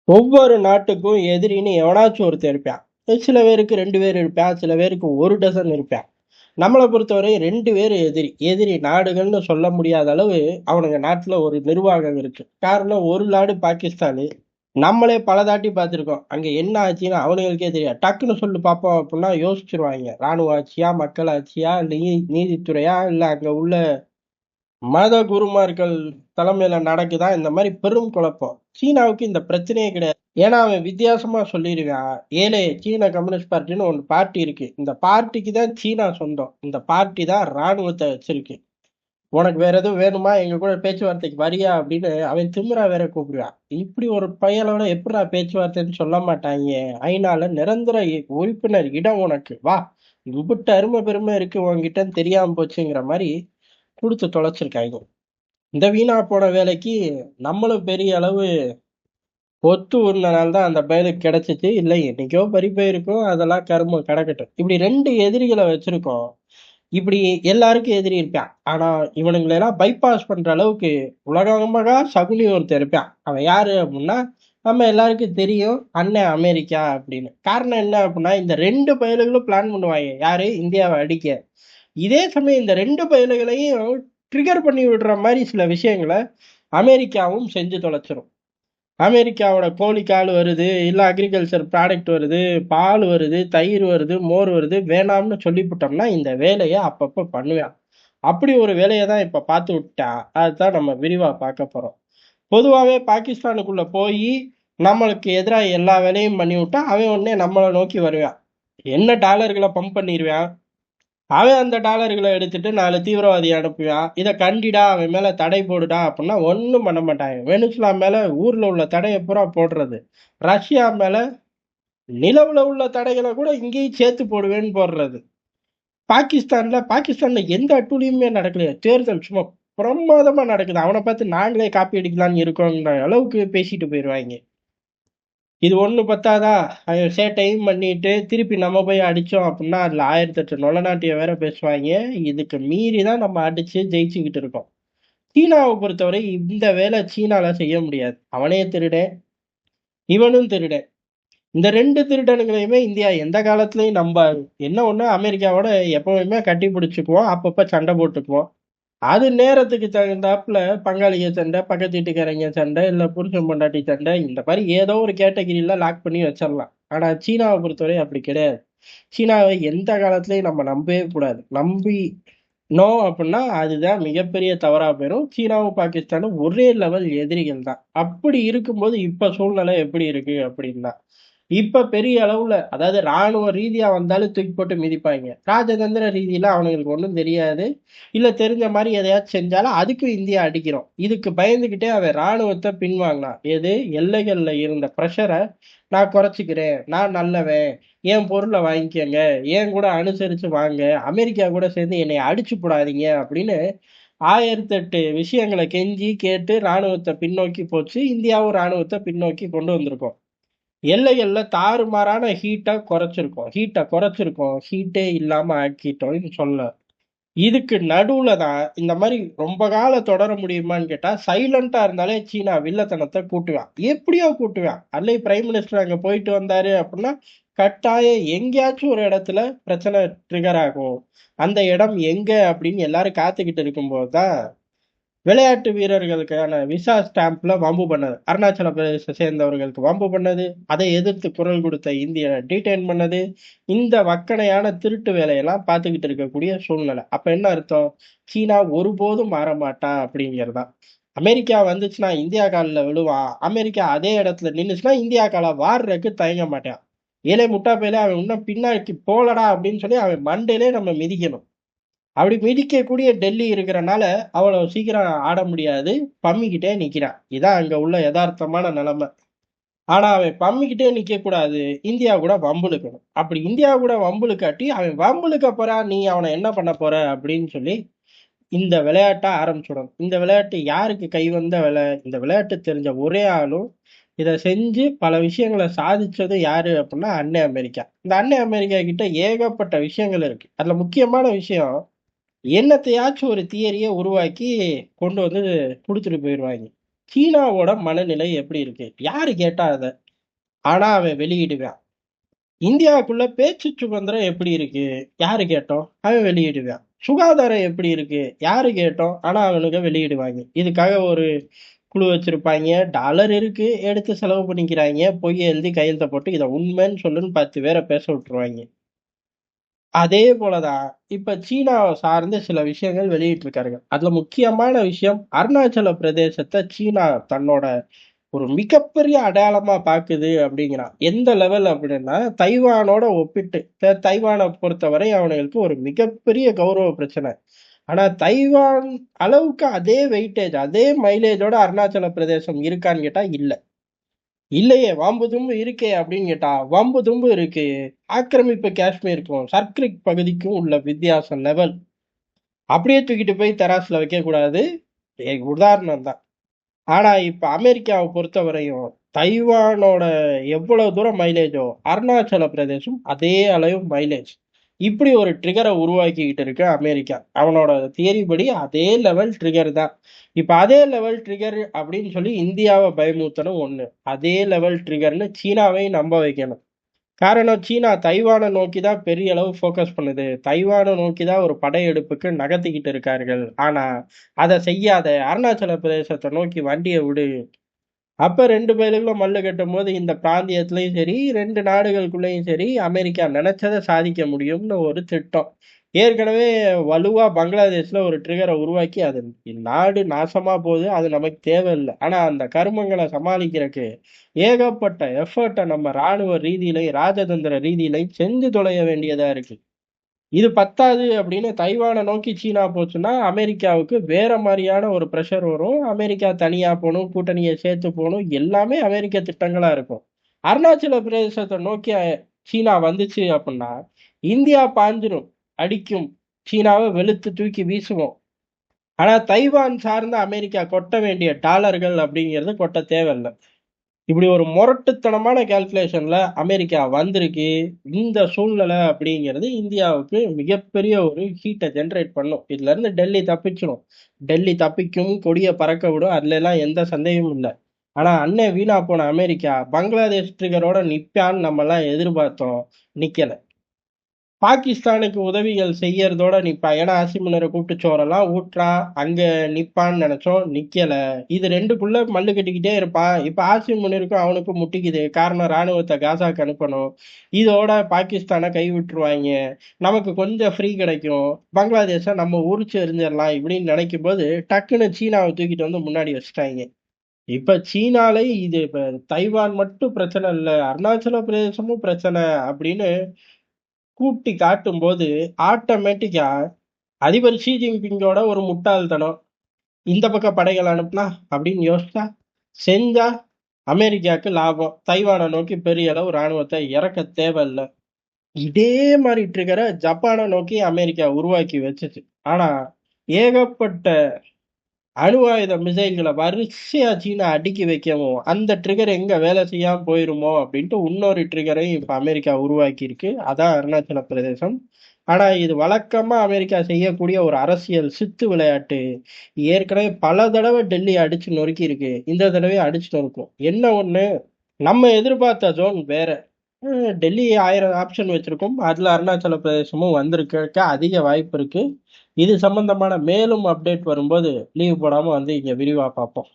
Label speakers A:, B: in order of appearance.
A: ஒவ்வொரு நாட்டுக்கும் எதிரின்னு எவனாச்சும் ஒருத்தன் இருப்பான். சில பேருக்கு 2 பேர் இருப்பான். சில பேருக்கு 1 டசன் இருப்பான். நம்மள பொறுத்தவரை 2 பேர் எதிரி. எதிரி நாடுகள்னு சொல்ல முடியாத அளவு அவனுங்க நாட்டுல ஒரு நிர்வாகம் இருக்கு. காரணம் ஒரு நாடு பாகிஸ்தானு. நம்மளே பல தாட்டி பார்த்துருக்கோம். அங்க என்ன ஆச்சுன்னு அவனுங்களுக்கே தெரியாது. டக்குன்னு சொல்லு பார்ப்போம் அப்படின்னா யோசிச்சிருவாங்க. ராணுவ ஆட்சியா, மக்கள் ஆட்சியா, நீதித்துறையா, இல்ல அங்க உள்ள மத குருமார்கள் தலைமையில நடக்குதா, இந்த மாதிரி பெரும் குழப்பம். சீனாவுக்கு இந்த பிரச்சனையே கிடையாது. ஏன்னா அவன் வித்தியாசமா சொல்லிடுவான். ஏலே சீன கம்யூனிஸ்ட் பார்ட்டின்னு ஒரு பார்ட்டி இருக்கு. இந்த பார்ட்டிக்கு தான் சீனா சொந்தம். இந்த பார்ட்டி தான் ராணுவத்தை வச்சிருக்கு. உனக்கு வேற எதுவும் வேணுமா, எங்க கூட பேச்சுவார்த்தைக்கு வரியா அப்படின்னு அவன் திமிரா வேற கூப்பிடுவான். இப்படி ஒரு பையனோட எப்படிடா பேச்சுவார்த்தைன்னு சொல்ல மாட்டாங்க. ஐநால நிரந்தர உறுப்பினர் இடம் உனக்கு, வா, இம்புட்டு அருமை பெருமை இருக்கு உன்கிட்டன்னு தெரியாம போச்சுங்கிற மாதிரி கொடுத்து தொலைச்சிருக்காங்க. இந்த வீணா போன வேலைக்கு நம்மளும் பெரிய அளவு ஒத்து ஊர்னனால தான் அந்த பயலுக்கு கிடைச்சிச்சு. இல்லை என்னைக்கோ பறி போயிருக்கும், அதெல்லாம் கருமம் கிடக்கட்டும். இப்படி 2 எதிரிகளை வச்சிருக்கோம். இப்படி எல்லாருக்கும் எதிரி இருப்பான். ஆனா இவனுங்களெல்லாம் பைபாஸ் பண்ற அளவுக்கு உலகமகா சகுனி ஒருத்தன் இருப்பான். அவன் யாரு அப்படின்னா நம்ம எல்லாருக்கும் தெரியும், அண்ணன் அமெரிக்கா அப்படின்னு. காரணம் என்ன அப்படின்னா இந்த 2 பயலுகளும் பிளான் பண்ணுவாங்க யாரு, இந்தியாவை அடிக்க. இதே சமயம் இந்த 2 பயலுகளையும் ட்ரிகர் பண்ணி விடுற மாதிரி சில விஷயங்களை அமெரிக்காவும் செஞ்சு தொலைச்சிரும். அமெரிக்காவோட கோழி கால் வருது, இல்லை அக்ரிகல்ச்சர் ப்ராடக்ட் வருது, பால் வருது, தயிர் வருது, மோர் வருது, வேணாம்னு சொல்லிவிட்டோம்னா இந்த வேலையை அப்பப்போ பண்ணுவேன். அப்படி ஒரு வேலையை தான் இப்போ பார்த்து விட்டான். அதுதான் நம்ம விரிவாக பார்க்க போகிறோம். பொதுவாகவே பாகிஸ்தானுக்குள்ளே போய் நம்மளுக்கு எதிராக எல்லா வேலையும் பண்ணி விட்டா அவன் உடனே நம்மளை நோக்கி வருவான். என்ன டாலர்களை பம்ப் பண்ணிடுவான். அவன் அந்த டாலர்களை எடுத்துட்டு 4 தீவிரவாதியை அனுப்புவான். இதை கண்டிடா, அவன் மேல தடை போடுடா அப்படின்னா ஒன்றும் பண்ண மாட்டாங்க. வெனிசுலா மேல ஊர்ல உள்ள தடையை பூரா போடுறது, ரஷ்யா மேல நிலவுல உள்ள தடைகளை கூட இங்கேயும் சேர்த்து போடுவேன்னு போடுறது. பாகிஸ்தான்ல எந்த அட்டூழியுமே நடக்கலையே. தேர்தல் சும்மா பிரமாதமா நடக்குது. அவனை பார்த்து நாங்களே காப்பி அடிக்கலாம்னு இருக்கோங்கிற அளவுக்கு பேசிட்டு போயிடுவாங்க. இது ஒண்ணு பத்தாதா, அவன் சேட்டையும் பண்ணிட்டு திருப்பி நம்ம போய் அடிச்சோம் அப்படின்னா அதுல 1008 நொலநாட்டிய வேற பேசுவாங்க. இதுக்கு மீறி தான் நம்ம அடிச்சு ஜெயிச்சுக்கிட்டு இருக்கோம். சீனாவை பொறுத்தவரை இந்த வேலை சீனால செய்ய முடியாது. அவனே திருடன், இவனும் திருடன். இந்த 2 திருடனுங்களையுமே இந்தியா எந்த காலத்துலயும் நம்பாது. என்ன ஒண்ணு, அமெரிக்காவோட எப்பவுமே கட்டி பிடிச்சுக்குவோம், அப்பப்ப சண்டை போட்டுக்குவோம். அது நேரத்துக்கு தகுந்தாப்புல பங்காளிக சண்டை, பக்கத்து வீட்டுக்காரங்க சண்டை, இல்ல புருஷன் பொண்டாட்டி சண்டை, இந்த மாதிரி ஏதோ ஒரு கேட்டகிரியில லாக் பண்ணி வச்சிடலாம். ஆனா சீனாவை பொறுத்தவரை அப்படி கிடையாது. சீனாவை எந்த காலத்துலயும் நம்ம நம்பவே கூடாது. நம்பி நோ அப்படின்னா அதுதான் மிகப்பெரிய தவறா போயிடும். சீனாவும் பாகிஸ்தானும் ஒரே லெவல் எதிரிகள் தான். அப்படி இருக்கும்போது இப்ப சூழ்நிலை எப்படி இருக்கு அப்படின்னா, இப்ப பெரிய அளவுல, அதாவது ராணுவ ரீதியா வந்தாலும் தூக்கி போட்டு மிதிப்பாங்க. ராஜதந்திர ரீதியில அவனுங்களுக்கு ஒண்ணும் தெரியாது. இல்ல தெரிஞ்ச மாதிரி எதையாச்சும் செஞ்சாலும் அதுக்கும் இந்தியா அடிக்கிறோம். இதுக்கு பயந்துகிட்டே அவன் ராணுவத்தை பின்வாங்கினான். எது, எல்லைகள்ல இருந்த ப்ரெஷரை நான் குறைச்சிக்கிறேன், நான் நல்லவன், என் பொருளை வாங்கிக்கங்க, என் கூட அனுசரிச்சு வாங்க, அமெரிக்கா கூட சேர்ந்து என்னை அடிச்சு போடாதீங்க அப்படின்னு 1008 விஷயங்களை கெஞ்சி கேட்டு ராணுவத்தை பின்னோக்கி போச்சு. இந்தியாவும் ராணுவத்தை பின்னோக்கி கொண்டு வந்திருக்கோம். எல்லைகள்ல தாறுமாறான ஹீட்டை குறைச்சிருக்கோம், ஹீட்டே இல்லாம ஆக்கிட்டோம்னு சொல்ல. இதுக்கு நடுவுல தான் இந்த மாதிரி ரொம்ப காலம் தொடர முடியுமான்னு கேட்டா, சைலண்டா இருந்தாலே சீனா வில்லத்தனத்தை கூட்டுவான். எப்படியோ கூட்டுவான். அல்லை பிரைம் மினிஸ்டர் அங்க போயிட்டு வந்தாரு அப்படின்னா கட்டாயம் எங்கேயாச்சும் ஒரு இடத்துல பிரச்சனை ட்ரிகர் ஆகும். அந்த இடம் எங்க அப்படின்னு எல்லாரும் காத்துக்கிட்டு இருக்கும்போது தான் விளையாட்டு வீரர்களுக்கான விசா ஸ்டாம்ப்ல வம்பு பண்ணது. அருணாச்சல பிரதேசத்தை சேர்ந்தவர்களுக்கு வம்பு பண்ணது, அதை எதிர்த்து குரல் கொடுத்த இந்திய டீடைன் பண்ணது, இந்த வக்கணையான திருட்டு வேலையெல்லாம் பார்த்துக்கிட்டு இருக்கக்கூடிய சூழ்நிலை. அப்ப என்ன அர்த்தம், சீனா ஒருபோதும் மாறமாட்டா அப்படிங்கிறதா. அமெரிக்கா வந்துச்சுன்னா இந்தியா காலில் விழுவான். அமெரிக்கா அதே இடத்துல நின்றுச்சுன்னா இந்தியா காலை வாடுறதுக்கு தயங்க மாட்டான். ஏழை முட்டா பையில அவன் இன்னும் பின்னாடி போலடா அப்படின்னு சொல்லி அவன் மண்டையிலே நம்ம மிதிக்கணும். அப்படி மிதிக்கக்கூடிய டெல்லி இருக்கிறனால அவ்வளவு சீக்கிரம் ஆட முடியாது. பம்மிக்கிட்டே நிக்கிறான். இதான் அங்க உள்ள யதார்த்தமான நிலைமை. ஆனா அவன் பம்மிக்கிட்டே நிக்க கூடாது, இந்தியா கூட வம்புழுக்கணும். அப்படி இந்தியா கூட வம்புழுக்காட்டி அவன் வம்புழுக்க போறான், நீ அவனை என்ன பண்ண போற அப்படின்னு சொல்லி இந்த விளையாட்டை ஆரம்பிச்சுடணும். இந்த விளையாட்டு யாருக்கு கை வந்த வேலை, இந்த விளையாட்டு தெரிஞ்ச ஒரே ஆளும் இதை செஞ்சு பல விஷயங்களை சாதிச்சது யாரு அப்படின்னா அன்னை அமெரிக்கா. இந்த அன்னை அமெரிக்கா கிட்ட ஏகப்பட்ட விஷயங்கள் இருக்கு. அதுல முக்கியமான விஷயம், என்னத்தையாச்சும் ஒரு தியரிய உருவாக்கி கொண்டு வந்து குடுத்துட்டு போயிருவாய்ங்க. சீனாவோட மனநிலை எப்படி இருக்கு? யாரு கேட்டா அத? ஆனா அவன் வெளியிடுவான். இந்தியாவுக்குள்ள பேச்சு சுதந்திரம் எப்படி இருக்கு? யாரு கேட்டோம்? அவன் வெளியிடுவான். சுகாதாரம் எப்படி இருக்கு? யாரு கேட்டோம்? ஆனா அவனுங்க வெளியிடுவாய்ங்க. இதுக்காக ஒரு குழு வச்சிருப்பாய்ங்க. டாலர் இருக்கு. எடுத்து செலவு பண்ணிக்கிறாய்ங்க. பொய்ய எழுதி கையெழுத்த போட்டு இத உண்மைன்னு சொல்லுன்னு 10 பேர பேச விட்டுருவாய்ங்க. அதே போல தான் இப்ப சீனாவ சார்ந்து சில விஷயங்கள் வெளியிட்டிருக்காருங்க. அதுல முக்கியமான விஷயம் அருணாச்சல பிரதேசத்த சீனா தன்னோட ஒரு மிகப்பெரிய அடையாளமா பாக்குது அப்படிங்கிறான். எந்த லெவல் அப்படின்னா, தைவானோட ஒப்பிட்டு தைவான பொறுத்தவரை அவனுங்களுக்கு ஒரு மிகப்பெரிய கௌரவ பிரச்சனை. ஆனா தைவான் அளவுக்கு அதே வெயிட்டேஜ், அதே மைலேஜோட அருணாச்சல பிரதேசம் இருக்கான்னு கேட்டா இல்ல. இல்லையே வம்பு தும்பு இருக்கே அப்படின்னு கேட்டா வம்பு தும்பு இருக்கு. ஆக்கிரமிப்பு காஷ்மீருக்கும் சர்க்ரிக் பகுதிக்கும் உள்ள வித்தியாசம் லெவல் அப்படியே தூக்கிட்டு போய் தராசுல வைக்க கூடாது. உதாரணம் தான். ஆனா இப்ப அமெரிக்காவை பொறுத்தவரையும் தைவானோட எவ்வளவு தூரம் மைலேஜோ அருணாச்சல பிரதேசம் அதே அளவு மைலேஜ். இப்படி ஒரு ட்ரிகரை உருவாக்கிக்கிட்டு இருக்கு அமெரிக்கா. அவனோட தியரி படி அதே லெவல் ட்ரிகர் தான். இப்ப அதே லெவல் ட்ரிகர் அப்படின்னு சொல்லி இந்தியாவை பயமுறுத்தணும் ஒண்ணு. அதே லெவல் ட்ரிகர்னு சீனாவையும் நம்ப வைக்கணும். காரணம் சீனா தைவானை நோக்கி தான் பெரிய அளவு ஃபோக்கஸ் பண்ணுது. தைவானை நோக்கி தான் ஒரு படையெடுப்புக்கு நகர்த்திக்கிட்டு இருக்கார்கள். ஆனா அதை செய்யாத, அருணாச்சல பிரதேசத்தை நோக்கி வண்டியை விடு. அப்ப 2 பயலுகளும் மல்லு கட்டும்போது இந்த பிராந்தியத்திலயும் சரி, 2 நாடுகளுக்குள்ளயும் சரி, அமெரிக்கா நினைச்சதை சாதிக்க முடியும்னு ஒரு திட்டம். ஏற்கனவே வலுவா பங்களாதேஷ்ல ஒரு ட்ரிகரை உருவாக்கி அது நாடு நாசமா போகுது. அது நமக்கு தேவையில்லை. ஆனா அந்த கருமங்களை சமாளிக்கிறதுக்கு ஏகப்பட்ட எஃபர்ட்டை நம்ம ராணுவ ரீதியிலையும் ராஜதந்திர ரீதியிலையும் செஞ்சு தொலைய வேண்டியதா இருக்கு. இது பத்தாது அப்படின்னு தைவானை நோக்கி சீனா போச்சுன்னா அமெரிக்காவுக்கு வேற மாதிரியான ஒரு ப்ரெஷர் வரும். அமெரிக்கா தனியா போகணும், கூட்டணியை சேர்த்து போகணும், எல்லாமே அமெரிக்க திட்டங்களா இருக்கும். அருணாச்சல பிரதேசத்தை நோக்கி சீனா வந்துச்சு அப்படின்னா இந்தியா பாஞ்சிரும், அடிக்கும், சீனாவை வெளுத்து தூக்கி வீசுவோம். ஆனா தைவான் சார்ந்த அமெரிக்கா கொட்ட வேண்டிய டாலர்கள் அப்படிங்கிறது கொட்ட தேவையில்லை. இப்படி ஒரு முரட்டுத்தனமான கால்குலேஷன்ல அமெரிக்கா வந்திருக்கு. இந்த சூழ்நிலை அப்படிங்கிறது இந்தியாவுக்கு மிகப்பெரிய ஒரு ஹீட்டை ஜெனரேட் பண்ணும். இதுல இருந்து டெல்லி தப்பிச்சிடும். டெல்லி தப்பிக்கும், கொடியை பறக்க விடும். அதுல எல்லாம் எந்த சந்தேகமும் இல்லை. ஆனா அண்ணன் வீணா போன அமெரிக்கா பங்களாதேஷ் ட்ரிகரோட நிப்பான்னு நம்ம எல்லாம் எதிர்பார்த்தோம். நிக்கல. பாகிஸ்தானுக்கு உதவிகள் செய்யறதோட நிப்பான். ஏன்னா ஆசிமுனரை கூப்பிட்டு சோறெல்லாம் ஊட்டுறான். அங்க நிப்பான்னு நினைச்சோம், நிக்கல. இது ரெண்டுக்குள்ள மல்லு கட்டிக்கிட்டே இருப்பான். இப்ப ஆசிம் முனிருக்கும் அவனுக்கும் முட்டிக்குது. காரணம் ராணுவத்தை காசாக்கு அனுப்பணும். இதோட பாகிஸ்தானை கை விட்டுருவாங்க. நமக்கு கொஞ்சம் ஃப்ரீ கிடைக்கும். பங்களாதேஷை நம்ம உரிச்சு எறிஞ்சிடலாம் இப்படின்னு நினைக்கும் போது டக்குன்னு சீனாவை தூக்கிட்டு வந்து முன்னாடி வச்சுட்டாங்க. இப்ப சீனாலே இது இப்ப தைவான் மட்டும் பிரச்சனை இல்ல, அருணாச்சல பிரதேசமும் பிரச்சனை அப்படின்னு கூட்டி காட்டும்போது ஆட்டோமேட்டிக்கா அதிபர் ஷி ஜின்பிங்கோட ஒரு முட்டாள்தனம். இந்த பக்கம் படைகள் அனுப்புனா அப்படின்னு யோசிச்சா செஞ்சா அமெரிக்காவுக்கு லாபம். தைவானை நோக்கி பெரிய அளவு ராணுவத்தை இறக்க தேவையில்லை. இதே மாதிரி ட்ரிகரை ஜப்பானை நோக்கி அமெரிக்கா உருவாக்கி வச்சுச்சு. ஆனா ஏகப்பட்ட அணு ஆயுத மிசைல்களை வரிசையா சீனா அடுக்கி வைக்கவும் அந்த ட்ரிகர் எங்க வேலை செய்யாம போயிருமோ அப்படின்ட்டு இன்னொரு ட்ரிகரையும் இப்ப அமெரிக்கா உருவாக்கி இருக்கு. அதான் அருணாச்சல பிரதேசம். ஆனா இது வழக்கமா அமெரிக்கா செய்யக்கூடிய ஒரு அரசியல் சித்து விளையாட்டு. ஏற்கனவே பல தடவை டெல்லி அடிச்சு நொறுக்கி இருக்கு. இந்த தடவை அடிச்சு நொறுக்கும். என்ன ஒண்ணு, நம்ம எதிர்பார்த்த ஜோன் வேற. டெல்லி 1000 ஆப்ஷன் வச்சிருக்கோம். அதுல அருணாச்சல பிரதேசமும் வந்திருக்க அதிக வாய்ப்பு இருக்கு. இது சம்பந்தமான மேலும் அப்டேட் வரும்போது லீவ் போடாம வந்து இங்க விரிவா பார்ப்போம்.